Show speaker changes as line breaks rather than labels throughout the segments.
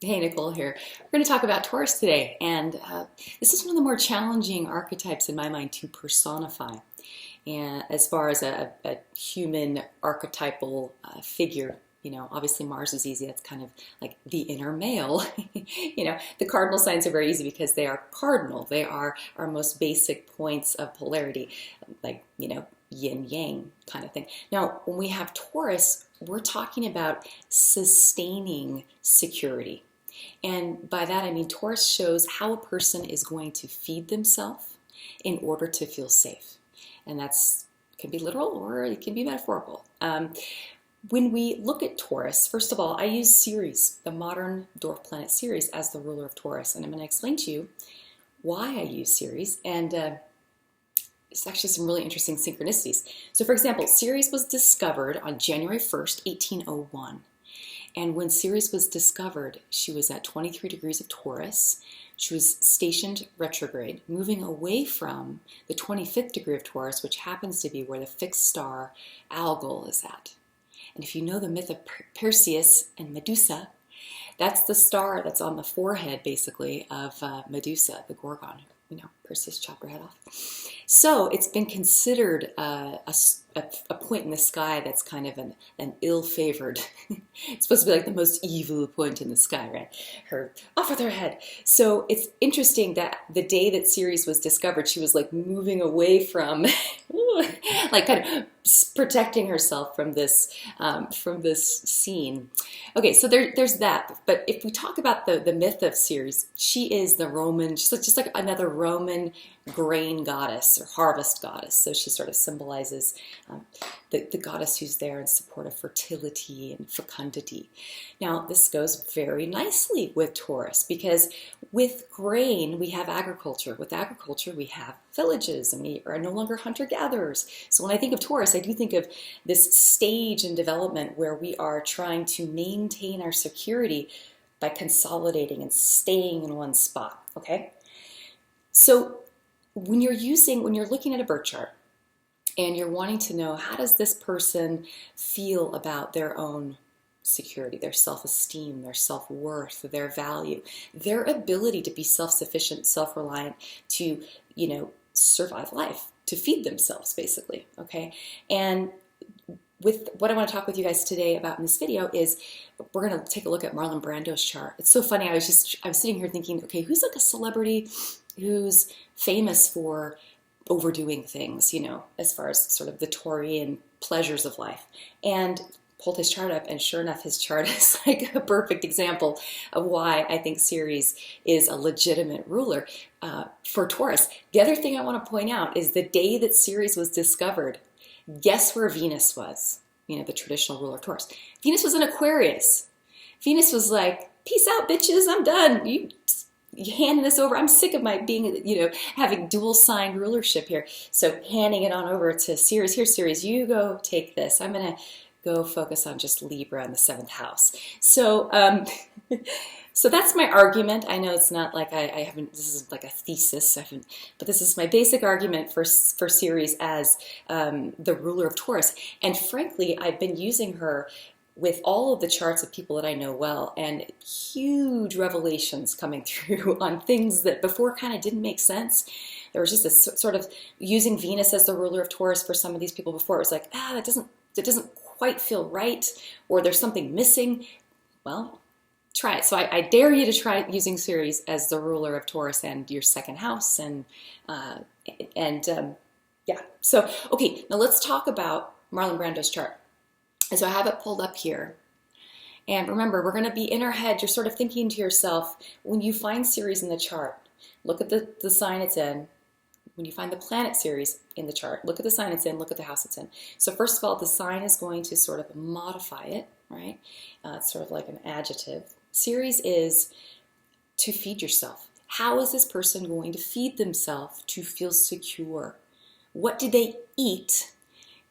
Hey, Nicole here. We're going to talk about Taurus today, and this is one of the more challenging archetypes in my mind to personify. And as far as a human archetypal figure, obviously Mars is easy. That's kind of like the inner male. The cardinal signs are very easy because they are cardinal. They are our most basic points of polarity, like, yin yang kind of thing. Now, when we have Taurus, we're talking about sustaining security. And by that, I mean Taurus shows how a person is going to feed themselves in order to feel safe. And that's can be literal or it can be metaphorical. When we look at Taurus, first of all, I use Ceres, the modern dwarf planet Ceres, as the ruler of Taurus. And I'm going to explain to you why I use Ceres. And it's actually some really interesting synchronicities. So for example, Ceres was discovered on January 1st, 1801. And when Ceres was discovered, she was at 23 degrees of Taurus. She was stationed retrograde, moving away from the 25th degree of Taurus, which happens to be where the fixed star Algol is at. And if you know the myth of Perseus and Medusa, that's the star that's on the forehead, basically, of Medusa, the Gorgon. Perseus chopped her head off. So it's been considered a point in the sky that's kind of an ill-favored. It's supposed to be like the most evil point in the sky, right? Her off with her head. So it's interesting that the day that Ceres was discovered, she was like moving away from, like kind of protecting herself from this scene. Okay, so there's that. But if we talk about the myth of Ceres, she is the Roman, she's just like another Roman grain goddess or harvest goddess. So she sort of symbolizes the goddess who's there in support of fertility and fecundity. Now, this goes very nicely with Taurus because with grain, we have agriculture. With agriculture, we have villages, and we are no longer hunter-gatherers. So when I think of Taurus, I do think of this stage in development where we are trying to maintain our security by consolidating and staying in one spot, okay? So when you're looking at a birth chart and you're wanting to know how does this person feel about their own security, their self-esteem, their self-worth, their value, their ability to be self-sufficient, self-reliant, to, survive life, to feed themselves, basically, okay? And with what I want to talk with you guys today about in this video is we're going to take a look at Marlon Brando's chart. It's so funny. I was sitting here thinking, okay, who's like a celebrity who's famous for overdoing things, as far as sort of the Taurian pleasures of life. And pulled his chart up, and sure enough, his chart is like a perfect example of why I think Ceres is a legitimate ruler for Taurus. The other thing I want to point out is the day that Ceres was discovered, guess where Venus was? The traditional ruler of Taurus. Venus was in Aquarius. Venus was like, peace out, bitches, I'm done. You handing this over. I'm sick of my being, having dual sign rulership here. So handing it on over to Ceres. Here, Ceres, you go take this. I'm going to go focus on just Libra in the 7th house. So, so that's my argument. I know it's not like I haven't, this is like a thesis, but this is my basic argument for Ceres as the ruler of Taurus. And frankly, I've been using her with all of the charts of people that I know well, and huge revelations coming through on things that before kind of didn't make sense. There was just a sort of using Venus as the ruler of Taurus for some of these people before. It was like, that doesn't quite feel right, or there's something missing. Well, try it. So I dare you to try using Ceres as the ruler of Taurus and your 2nd house, and yeah. So okay, now let's talk about Marlon Brando's chart. And so I have it pulled up here. And remember, we're going to be in our head. You're sort of thinking to yourself, when you find Ceres in the chart, look at the sign it's in. When you find the planet Ceres in the chart, look at the sign it's in, look at the house it's in. So first of all, the sign is going to sort of modify it, right? It's sort of like an adjective. Ceres is to feed yourself. How is this person going to feed themselves to feel secure? What do they eat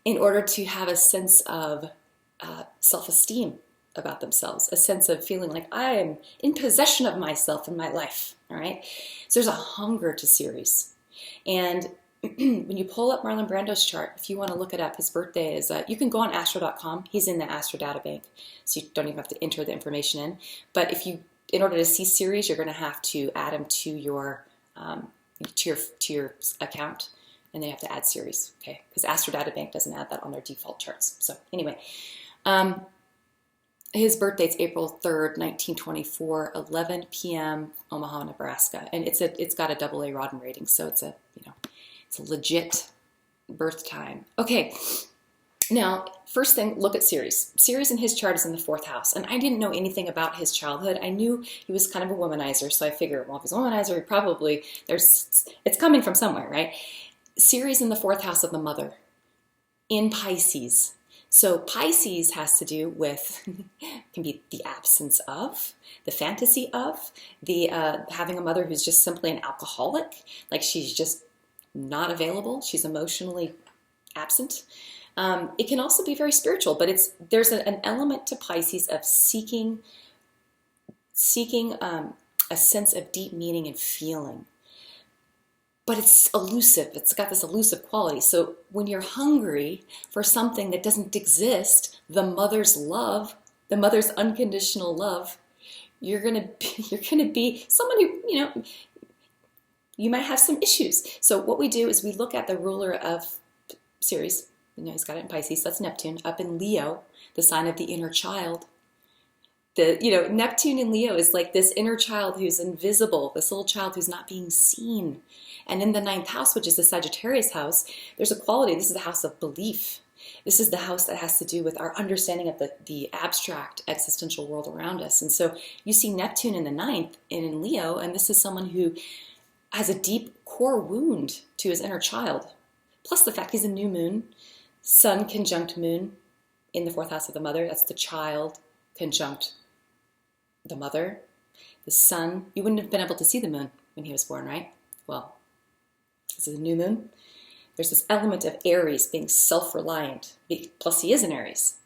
in order to have a sense of self-esteem about themselves, a sense of feeling like I am in possession of myself and my life, all right? So there's a hunger to Ceres. And when you pull up Marlon Brando's chart, if you want to look it up, his birthday is, you can go on astro.com. He's in the Astro Data Bank, so you don't even have to enter the information in. But if in order to see Ceres, you're going to have to add him to your account, and then you have to add Ceres, okay? Because Astrodata doesn't add that on their default charts. So anyway, his birth date's April 3rd, 1924, 11 p.m. Omaha, Nebraska, and it's got a AA Rodin rating, so it's a legit birth time. Okay. Now, first thing, look at Ceres. Ceres in his chart is in the 4th house, and I didn't know anything about his childhood. I knew he was kind of a womanizer, so I figured, well, if he's a womanizer, he probably, it's coming from somewhere, right? Ceres in the 4th house of the mother, in Pisces. So Pisces has to do with, can be the absence of, the fantasy of, the having a mother who's just simply an alcoholic, like she's just not available, she's emotionally absent. It can also be very spiritual, but there's an element to Pisces of seeking a sense of deep meaning and feeling. But it's elusive. It's got this elusive quality. So when you're hungry for something that doesn't exist, the mother's love, the mother's unconditional love, you're gonna be someone who, you might have some issues. So what we do is we look at the ruler of Ceres. He's got it in Pisces, that's Neptune, up in Leo, the sign of the inner child. Neptune in Leo is like this inner child who's invisible, this little child who's not being seen. And in the 9th house, which is the Sagittarius house, there's a quality. This is the house of belief. This is the house that has to do with our understanding of the abstract existential world around us. And so you see Neptune in the 9th and in Leo, and this is someone who has a deep core wound to his inner child. Plus the fact he's a new moon. Sun conjunct moon in the 4th house of the mother. That's the child conjunct the mother. The sun, you wouldn't have been able to see the moon when he was born, right? Well, this is a new moon. There's this element of Aries being self-reliant. Plus he is an Aries.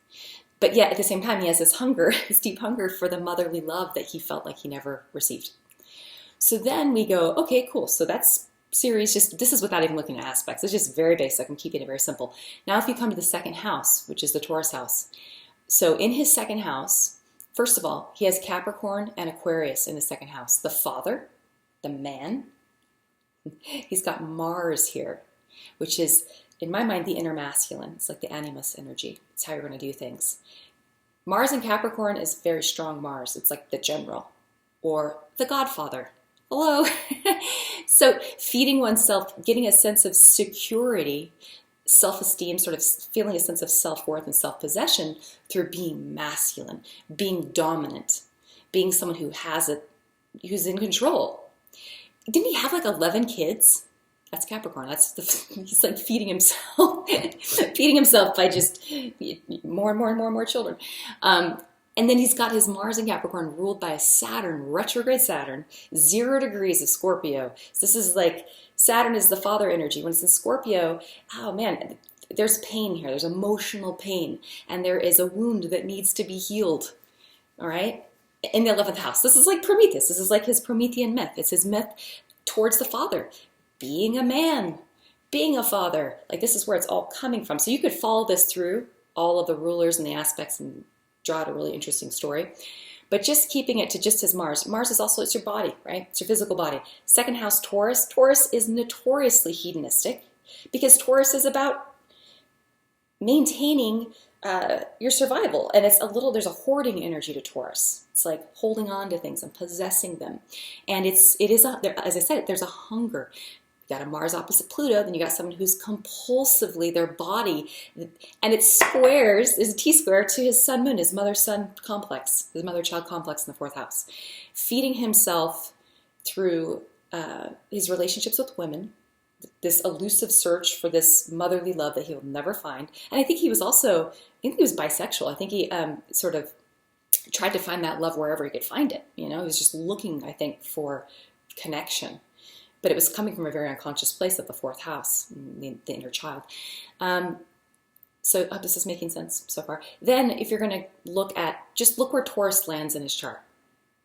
But yet at the same time, he has this hunger, this deep hunger for the motherly love that he felt like he never received. So then we go, okay, cool. So that's Ceres, this is without even looking at aspects. It's just very basic. I'm keeping it very simple. Now, if you come to the 2nd house, which is the Taurus house. So in his 2nd house, first of all, he has Capricorn and Aquarius in the 2nd house. The father, the man, he's got Mars here, which is, in my mind, the inner masculine. It's like the animus energy. It's how you're going to do things. Mars in Capricorn is very strong Mars. It's like the general or the godfather. Hello. So feeding oneself, getting a sense of security, self-esteem, sort of feeling a sense of self-worth and self-possession through being masculine, being dominant, being someone who has it, who's in control. Didn't he have like 11 kids? That's Capricorn. He's like feeding himself by just more and more children. And then he's got his Mars in Capricorn ruled by a Saturn, retrograde Saturn, 0 degrees of Scorpio. So this is like, Saturn is the father energy. When it's in Scorpio, oh man, there's pain here. There's emotional pain. And there is a wound that needs to be healed. All right? In the 11th house. This is like Prometheus. This is like his Promethean myth. It's his myth towards the father. Being a man. Being a father. Like this is where it's all coming from. So you could follow this through all of the rulers and the aspects and draw out a really interesting story. But just keeping it to just his Mars. Mars is also, it's your body, right? It's your physical body. 2nd house, Taurus. Taurus is notoriously hedonistic because Taurus is about maintaining your survival. And there's a hoarding energy to Taurus. It's like holding on to things and possessing them. And as I said, there's a hunger. You got a Mars opposite Pluto, then you got someone who's compulsively, their body, and it squares, is a T-square to his sun-moon, his mother-son complex, his mother-child complex in the 4th house. Feeding himself through his relationships with women, this elusive search for this motherly love that he'll never find. And I think he was bisexual. I think he sort of tried to find that love wherever he could find it. He was just looking, I think, for connection. But it was coming from a very unconscious place of the 4th house, the inner child. So I hope this is making sense so far. Then if you're going to just look where Taurus lands in his chart.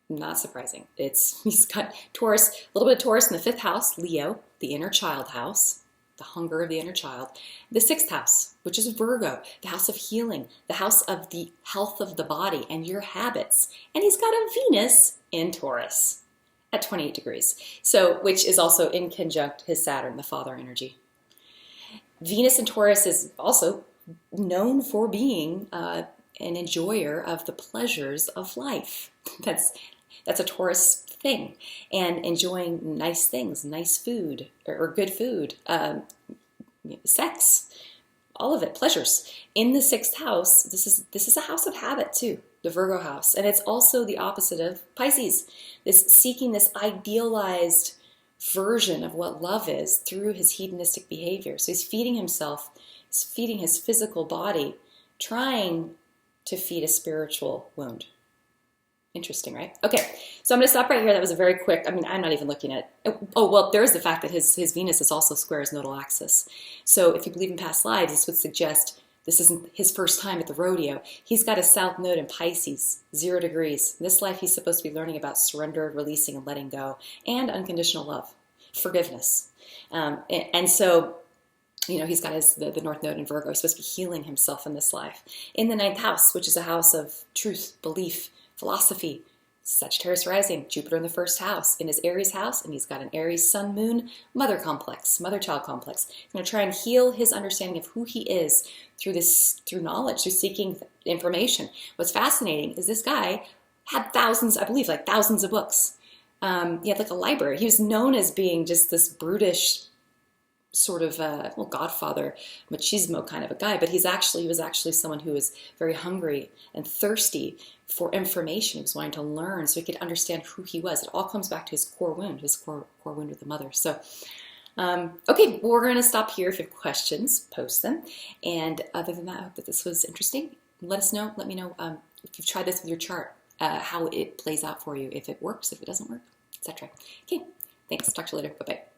Not surprising. He's got Taurus, a little bit of Taurus in the 5th house, Leo, the inner child house, the hunger of the inner child. The 6th house, which is Virgo, the house of healing, the house of the health of the body and your habits. And he's got a Venus in Taurus at 28 degrees, so which is also in conjunct his Saturn, the father energy. Venus in Taurus is also known for being an enjoyer of the pleasures of life. That's a Taurus thing, and enjoying nice things, nice food or good food, sex, all of it, pleasures. In the sixth house, this is a house of habit too, the Virgo house, and it's also the opposite of Pisces. This seeking this idealized version of what love is through his hedonistic behavior. So he's feeding himself, he's feeding his physical body, trying to feed a spiritual wound. Interesting, right? Okay, so I'm going to stop right here. That was a very quick, I'm not even looking at, oh, well, there's the fact that his Venus is also square his nodal axis. So if you believe in past lives, this would suggest this isn't his first time at the rodeo. He's got a south node in Pisces, 0 degrees. In this life, he's supposed to be learning about surrender, releasing, and letting go, and unconditional love, forgiveness. And so, he's got the North Node in Virgo. He's supposed to be healing himself in this life. In the ninth house, which is a house of truth, belief, philosophy, Sagittarius rising, Jupiter in the first house, in his Aries house, and he's got an Aries sun moon mother complex, mother-child complex. He's going to try and heal his understanding of who he is through knowledge, through seeking information. What's fascinating is this guy had thousands, I believe, like thousands of books. He had like a library. He was known as being just this brutish sort of godfather, machismo kind of a guy, but he was actually someone who was very hungry and thirsty for information. He was wanting to learn so he could understand who he was. It all comes back to his core wound with the mother. So, okay, well, we're going to stop here. If you have questions, post them. And other than that, I hope that this was interesting. Let me know if you've tried this with your chart, how it plays out for you, if it works, if it doesn't work, etc. Okay, thanks. Talk to you later. Bye-bye.